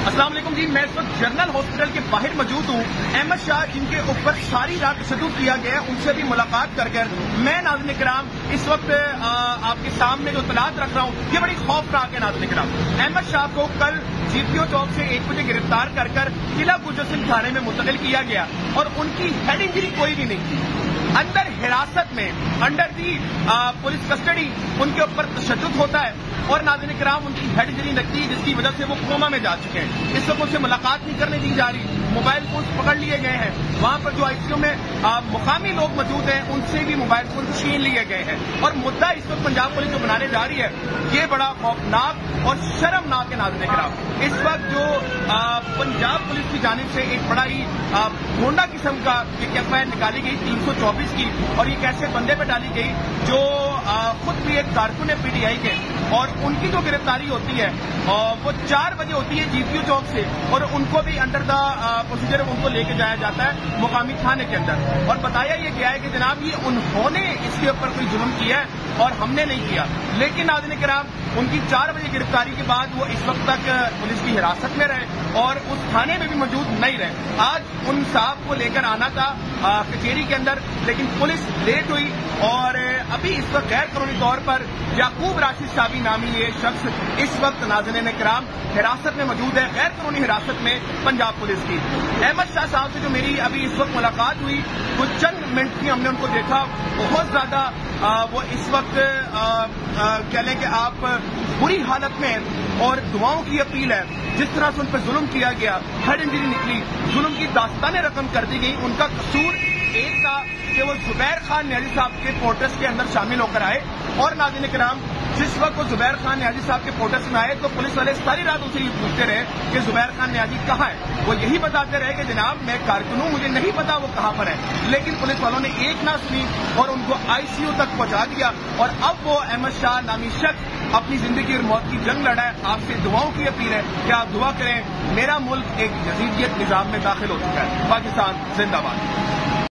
السلام علیکم جی، میں اس وقت جنرل ہاسپٹل کے باہر موجود ہوں۔ احمد شاہ جن کے اوپر ساری رات تشدد کیا گیا ہے، ان سے بھی ملاقات کر میں ناظرین کرام اس وقت آپ کے سامنے جو اطلاعات رکھ رہا ہوں، یہ بڑی خوفناک ہے ناظرین کرام۔ احمد شاہ کو کل GPO چوک سے 1 بجے گرفتار کر قلعہ گجر سنگھ تھانے میں منتقل کیا گیا اور ان کی ہیڈ انجری کوئی بھی نہیں تھی۔ اندر حراست میں انڈر دی پولیس کسٹڈی ان کے اوپر تشدد ہوتا ہے اور ناظرین کرام ان کی ہیڈ انجری لگتی ہے، جس کی وجہ سے وہ کوما میں جا چکے ہیں۔ اس وقت ان سے ملاقات نہیں کرنے دی جا رہی، موبائل فون پکڑ لیے گئے ہیں۔ وہاں پر جو ICU میں مقامی لوگ موجود ہیں، ان سے بھی موبائل فون چھین لیے گئے ہیں اور مدعا اس وقت پنجاب پولیس جو بنانے جا رہی ہے، یہ بڑا خوفناک اور شرمناک ہے ناظرین کرام۔ اس وقت جو پنجاب پولیس کی جانب سے ایک بڑا ہی گھونڈا قسم کا ایک FIR نکالی گئی 324 کی، اور یہ ایسے بندے پہ ڈالی گئی جو خود بھی ایک کارکن ہے PTI کے، اور ان کی جو گرفتاری ہوتی ہے وہ 4 بجے ہوتی ہے GPO چوک سے، اور ان کو بھی انڈر دا پروسیجر ان کو لے کے جایا جاتا ہے مقامی تھانے کے اندر، اور بتایا یہ گیا ہے کہ جناب یہ انہوں نے اس کے اوپر کوئی ظلم کیا ہے اور ہم نے نہیں کیا۔ لیکن ناظرین کرام ان کی 4 بجے گرفتاری کے بعد وہ اس وقت تک پولیس کی حراست میں رہے اور اس تھانے میں بھی موجود نہیں رہے۔ آج ان صاحب کو لے کر آنا تھا کچہری کے اندر، لیکن پولیس لیٹ ہوئی اور ابھی اس وقت غیر قانونی طور پر یعقوب راشد صابی نامی یہ شخص اس وقت ناظرین کرام حراست میں موجود ہے، غیر قانونی حراست میں پنجاب پولیس کی۔ احمد شاہ صاحب سے جو میری ابھی اس وقت ملاقات ہوئی، وہ چند منٹ کی ہم نے ان کو دیکھا، بہت زیادہ وہ اس وقت کہہ لیں کہ آپ بری حالت میں اور دعاؤں کی اپیل ہے۔ جس طرح سے ان پہ ظلم کیا گیا، ہیڈ انجری نکلی، ظلم کی داستانیں رقم کر دی گئی۔ ان کا قصور ایک تھا کہ وہ زبیر خان نیازی صاحب کے پروٹیسٹ کے اندر شامل ہو کر آئے، اور ناظرین کرام جس وقت وہ زبیر خان نیازی صاحب کے پروٹیسٹ میں آئے تو پولیس والے ساری رات ان سے یہ پوچھتے رہے کہ زبیر خان نیازی کہاں ہے۔ وہ یہی بتاتے رہے کہ جناب میں کارکن ہوں، مجھے نہیں پتا وہ کہاں پر ہے، لیکن پولیس والوں نے ایک نہ سنی اور ان کو ICU تک پہنچا دیا، اور اب وہ احمد شاہ نامی شخص اپنی زندگی اور موت کی جنگ لڑا ہے۔ آپ سے دعاؤں کی اپیل ہے کہ آپ دعا کریں، میرا ملک ایک یزیدیت نظام میں داخل ہو چکا ہے۔ پاکستان زندہ باد۔